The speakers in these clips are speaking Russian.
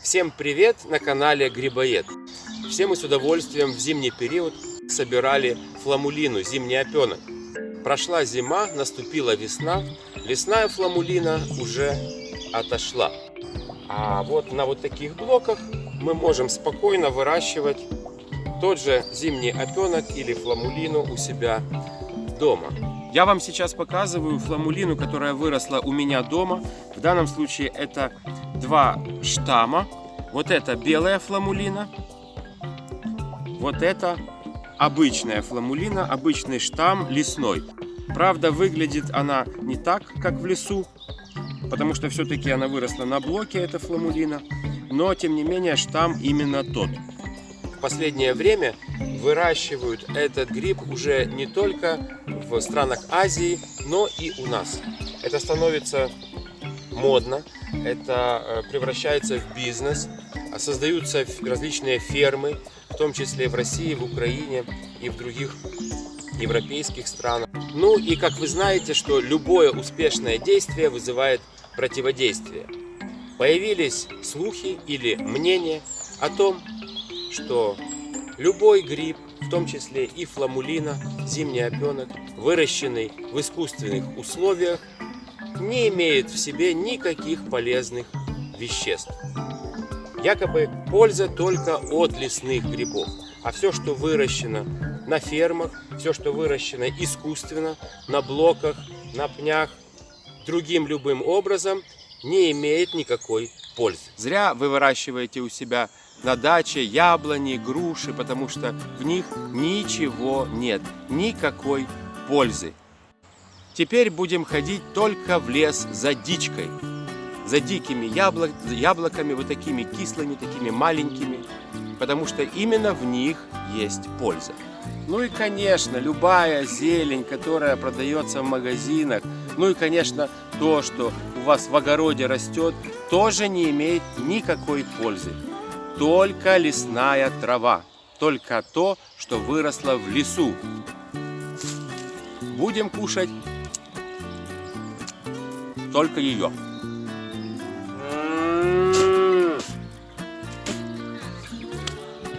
Всем привет на канале Грибоед. Все мы с удовольствием в зимний период собирали фламулину, зимний опенок. Прошла зима, наступила весна, лесная фламулина уже отошла. А вот на вот таких блоках мы можем спокойно выращивать тот же зимний опенок или фламулину у себя дома. Я вам сейчас показываю фламулину, которая выросла у меня дома. В данном случае это два штамма. Вот это белая фламулина, вот это обычная фламулина, обычный штамм лесной. Правда, выглядит она не так, как в лесу, потому что все-таки она выросла на блоке, эта фламулина. Но, тем не менее, штамм именно тот. В последнее время выращивают этот гриб уже не только в странах Азии, но и у нас. Это становится модно, это превращается в бизнес, создаются различные фермы, в том числе в России, в Украине и в других европейских странах. Ну и как вы знаете, что любое успешное действие вызывает противодействие. Появились слухи или мнения о том, что любой гриб, в том числе и фламулина, зимний опенок, выращенный в искусственных условиях, не имеет в себе никаких полезных веществ. Якобы польза только от лесных грибов. А все, что выращено на фермах, все, что выращено искусственно, на блоках, на пнях, другим любым образом, не имеет никакой пользы. Зря вы выращиваете у себя на даче яблони, груши, потому что в них ничего нет, никакой пользы. Теперь будем ходить только в лес за дичкой, за дикими яблоками, вот такими кислыми, такими маленькими, потому что именно в них есть польза. Ну и, конечно, любая зелень, которая продается в магазинах, ну и, конечно, то, что у вас в огороде растет, тоже не имеет никакой пользы. Только лесная трава, только то, что выросло в лесу. Будем кушать только ее.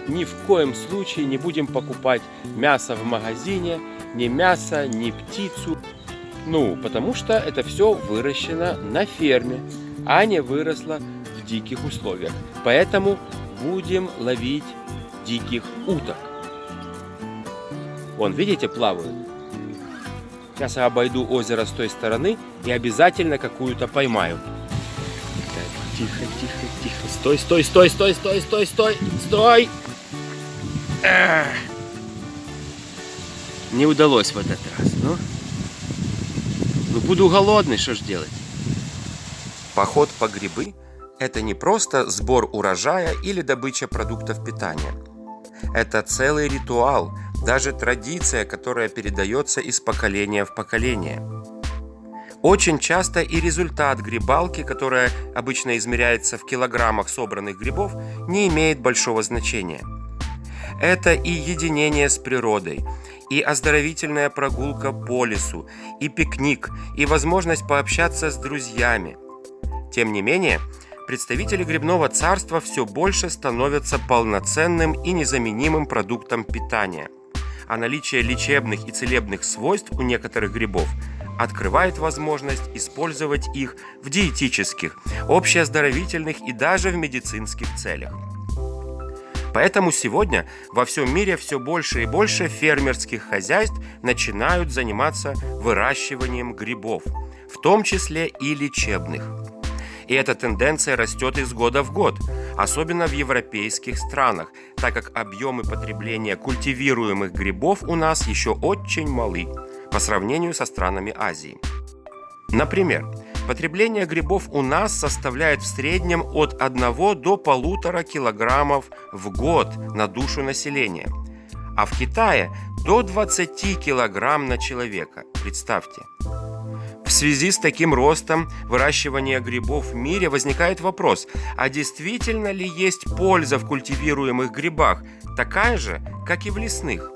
Ни в коем случае не будем покупать мясо в магазине, ни мясо, ни птицу. Ну, потому что это все выращено на ферме, а не выросло в диких условиях. Поэтому будем ловить диких уток. Вон, видите, плавают. Сейчас я обойду озеро с той стороны и обязательно какую-то поймаю. Так, тихо, тихо, тихо. Стой, стой, стой, стой, стой, стой, стой, стой. Не удалось в этот раз. Ну, буду голодный, что ж делать? Поход по грибы – это не просто сбор урожая или добыча продуктов питания. Это целый ритуал, даже традиция, которая передается из поколения в поколение. Очень часто и результат грибалки, которая обычно измеряется в килограммах собранных грибов, не имеет большого значения. Это и единение с природой, и оздоровительная прогулка по лесу, и пикник, и возможность пообщаться с друзьями. Тем не менее, представители грибного царства все больше становятся полноценным и незаменимым продуктом питания. А наличие лечебных и целебных свойств у некоторых грибов открывает возможность использовать их в диетических, общеоздоровительных и даже в медицинских целях. Поэтому сегодня во всем мире все больше и больше фермерских хозяйств начинают заниматься выращиванием грибов, в том числе и лечебных. И эта тенденция растет из года в год, особенно в европейских странах, так как объемы потребления культивируемых грибов у нас еще очень малы по сравнению со странами Азии. Например, потребление грибов у нас составляет в среднем от 1 до 1,5 килограммов в год на душу населения, а в Китае до 20 килограмм на человека. Представьте. В связи с таким ростом выращивания грибов в мире возникает вопрос, а действительно ли есть польза в культивируемых грибах, такая же, как и в лесных?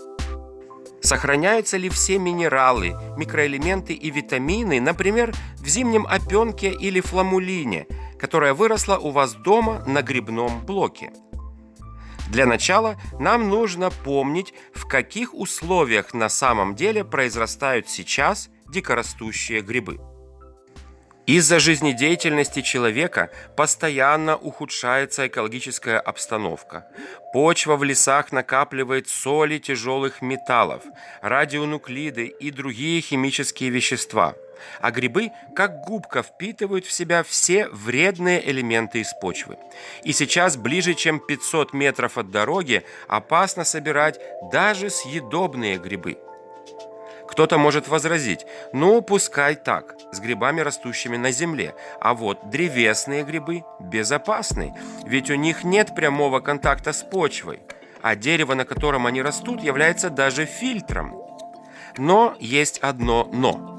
Сохраняются ли все минералы, микроэлементы и витамины, например, в зимнем опенке или фламулине, которая выросла у вас дома на грибном блоке? Для начала нам нужно помнить, в каких условиях на самом деле произрастают сейчас дикорастущие грибы. Из-за жизнедеятельности человека постоянно ухудшается экологическая обстановка. Почва в лесах накапливает соли тяжелых металлов, радионуклиды и другие химические вещества. А грибы, как губка, впитывают в себя все вредные элементы из почвы. И сейчас ближе, чем 500 метров от дороги, опасно собирать даже съедобные грибы. Кто-то может возразить: ну, пускай так, с грибами, растущими на земле, а вот древесные грибы безопасны, ведь у них нет прямого контакта с почвой, а дерево, на котором они растут, является даже фильтром. Но есть одно «но».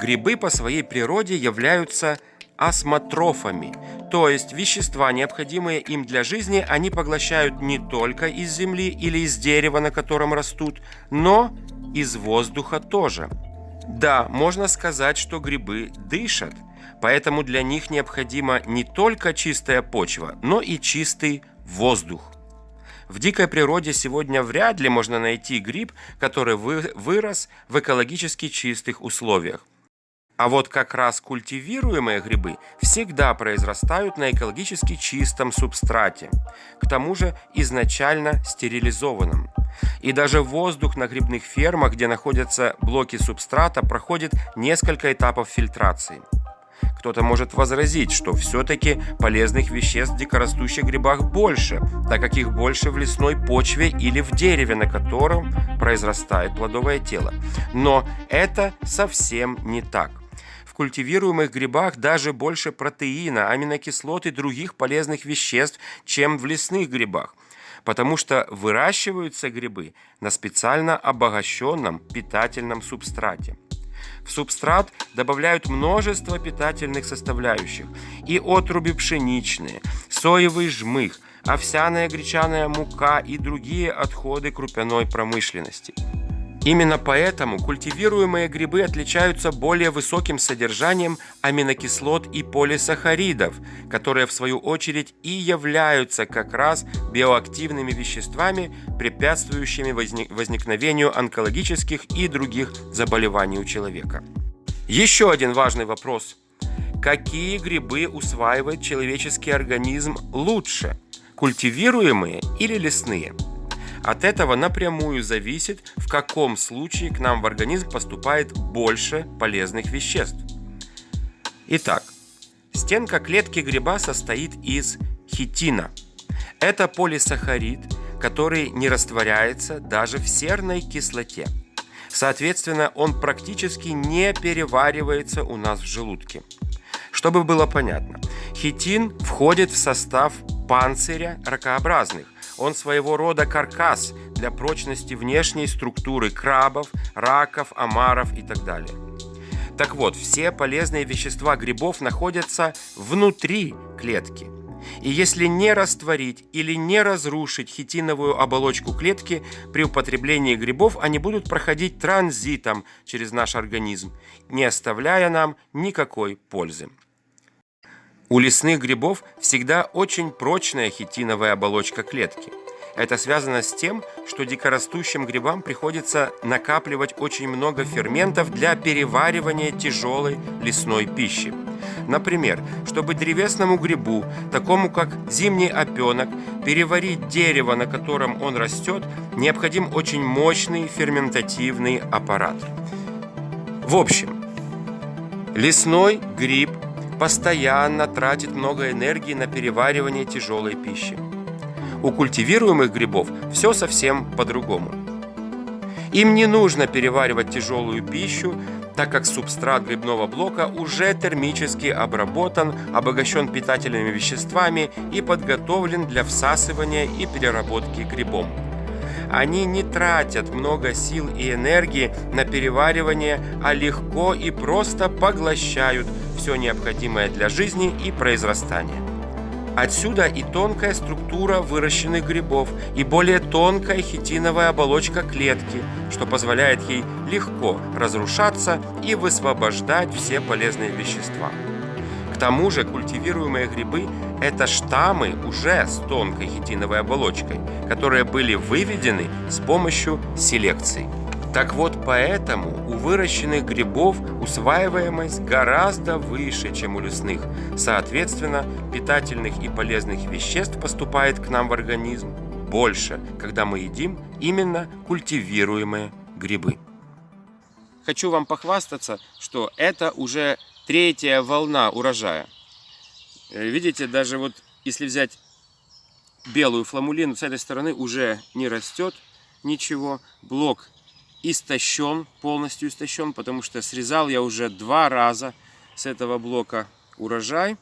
Грибы по своей природе являются осмотрофами, то есть вещества, необходимые им для жизни, они поглощают не только из земли или из дерева, на котором растут, но из воздуха тоже. Да, можно сказать, что грибы дышат, поэтому для них необходима не только чистая почва, но и чистый воздух. В дикой природе сегодня вряд ли можно найти гриб, который вырос в экологически чистых условиях. А вот как раз культивируемые грибы всегда произрастают на экологически чистом субстрате, к тому же изначально стерилизованном. И даже воздух на грибных фермах, где находятся блоки субстрата, проходит несколько этапов фильтрации. Кто-то может возразить, что все-таки полезных веществ в дикорастущих грибах больше, так как их больше в лесной почве или в дереве, на котором произрастает плодовое тело. Но это совсем не так. В культивируемых грибах даже больше протеина, аминокислот и других полезных веществ, чем в лесных грибах, потому что выращиваются грибы на специально обогащенном питательном субстрате. В субстрат добавляют множество питательных составляющих: и отруби пшеничные, соевый жмых, овсяная гречаная мука и другие отходы крупяной промышленности. Именно поэтому культивируемые грибы отличаются более высоким содержанием аминокислот и полисахаридов, которые в свою очередь и являются как раз биоактивными веществами, препятствующими возникновению онкологических и других заболеваний у человека. Еще один важный вопрос: какие грибы усваивает человеческий организм лучше, культивируемые или лесные? От этого напрямую зависит, в каком случае к нам в организм поступает больше полезных веществ. Итак, стенка клетки гриба состоит из хитина. Это полисахарид, который не растворяется даже в серной кислоте. Соответственно, он практически не переваривается у нас в желудке. Чтобы было понятно, хитин входит в состав панциря ракообразных. Он своего рода каркас для прочности внешней структуры крабов, раков, омаров и так далее. Так вот, все полезные вещества грибов находятся внутри клетки. И если не растворить или не разрушить хитиновую оболочку клетки, при употреблении грибов они будут проходить транзитом через наш организм, не оставляя нам никакой пользы. У лесных грибов всегда очень прочная хитиновая оболочка клетки. Это связано с тем, что дикорастущим грибам приходится накапливать очень много ферментов для переваривания тяжелой лесной пищи. Например, чтобы древесному грибу, такому как зимний опенок, переварить дерево, на котором он растет, необходим очень мощный ферментативный аппарат. В общем, лесной гриб постоянно тратит много энергии на переваривание тяжелой пищи. У культивируемых грибов все совсем по-другому. Им не нужно переваривать тяжелую пищу, так как субстрат грибного блока уже термически обработан, обогащен питательными веществами и подготовлен для всасывания и переработки грибом. Они не тратят много сил и энергии на переваривание, а легко и просто поглощают все необходимое для жизни и произрастания. Отсюда и тонкая структура выращенных грибов, и более тонкая хитиновая оболочка клетки, что позволяет ей легко разрушаться и высвобождать все полезные вещества. К тому же культивируемые грибы – это штаммы уже с тонкой хитиновой оболочкой, которые были выведены с помощью селекции. Так вот, поэтому у выращенных грибов усваиваемость гораздо выше, чем у лесных. Соответственно, питательных и полезных веществ поступает к нам в организм больше, когда мы едим именно культивируемые грибы. Хочу вам похвастаться, что это уже третья волна урожая. Видите, даже вот если взять белую фламулину, с этой стороны уже не растет ничего. Блок истощен, полностью истощен, потому что срезал я уже 2 раза с этого блока урожай.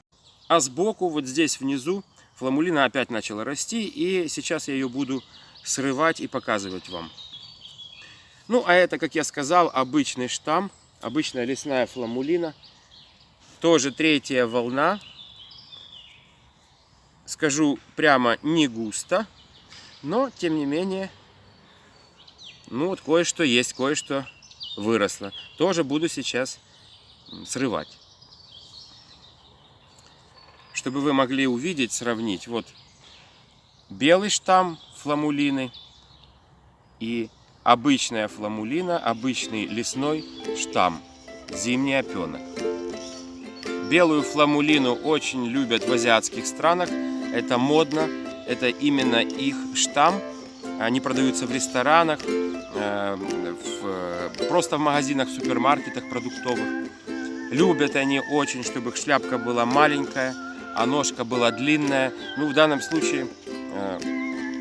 А сбоку, вот здесь внизу, фламулина опять начала расти, и сейчас я ее буду срывать и показывать вам. Ну, а это, как я сказал, обычный штамм, обычная лесная фламулина. Тоже третья волна. Скажу прямо, не густо, но, тем не менее, ну вот кое-что есть, кое-что выросло. Тоже буду сейчас срывать. Чтобы вы могли увидеть, сравнить. Вот белый штамм фламулины и обычная фламулина, обычный лесной штамм, зимний опенок. Белую фламулину очень любят в азиатских странах. Это модно, это именно их штамм. Они продаются в ресторанах, просто в магазинах, в супермаркетах продуктовых. Любят они очень, чтобы их шляпка была маленькая, а ножка была длинная. Ну, в данном случае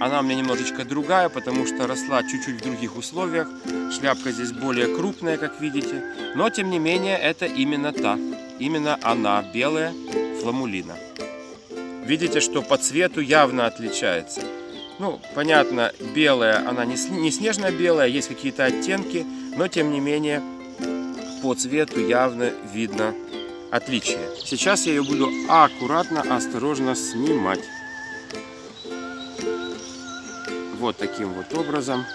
она у меня немножечко другая, потому что росла чуть-чуть в других условиях. Шляпка здесь более крупная, как видите. Но, тем не менее, это именно она, белая фламулина. Видите, что по цвету явно отличается. Ну, понятно, белая, она не снежно-белая, есть какие-то оттенки, но тем не менее по цвету явно видно отличие. Сейчас я ее буду аккуратно, осторожно снимать. Вот таким вот образом.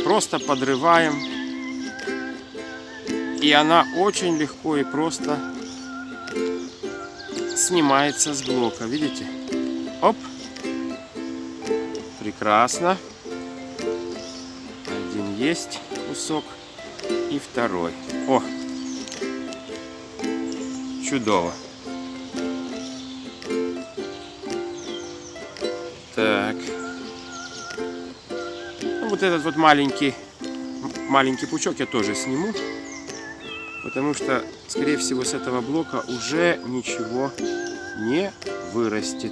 Просто подрываем. И она очень легко и просто снимается с блока. Видите? Оп! Прекрасно. Один есть кусок. И второй. О! Чудово. Так. Ну, вот этот вот маленький пучок я тоже сниму. Потому что, скорее всего, с этого блока уже ничего не вырастет.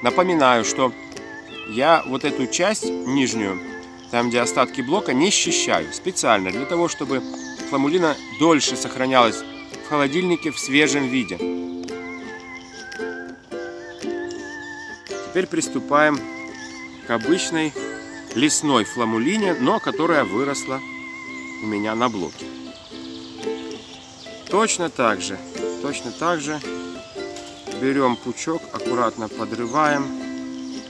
Напоминаю, что я вот эту часть нижнюю, там где остатки блока, не счищаю специально для того, чтобы фламулина дольше сохранялась в холодильнике в свежем виде. Теперь приступаем к обычной лесной фламулине, но которая выросла у меня на блоке. Точно так же берем пучок, аккуратно подрываем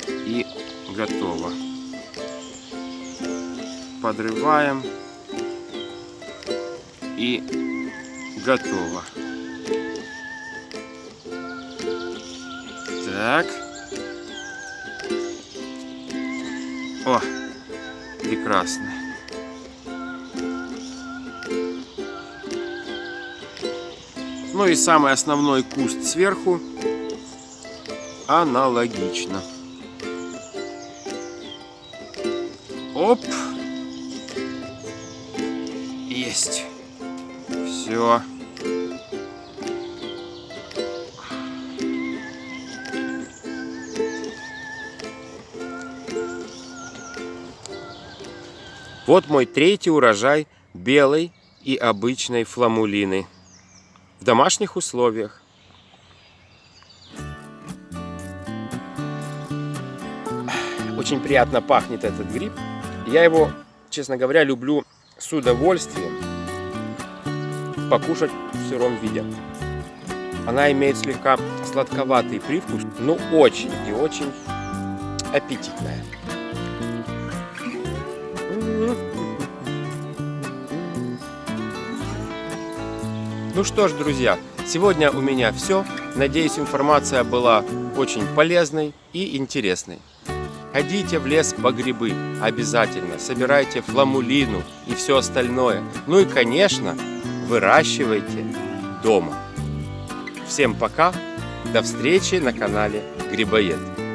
и готово. Подрываем и готово. Так. О, прекрасно. Ну и самый основной куст сверху аналогично. Оп! Есть. Все. Вот мой третий урожай белой и обычной фламулины в домашних условиях. Очень приятно пахнет этот гриб. Я его, честно говоря, люблю с удовольствием покушать в сыром виде. Она имеет слегка сладковатый привкус, но очень и очень аппетитная. Ну что ж, друзья, сегодня у меня все. Надеюсь, информация была очень полезной и интересной. Ходите в лес по грибы обязательно, собирайте фламулину и все остальное. Ну и, конечно, выращивайте дома. Всем пока, до встречи на канале Грибоед.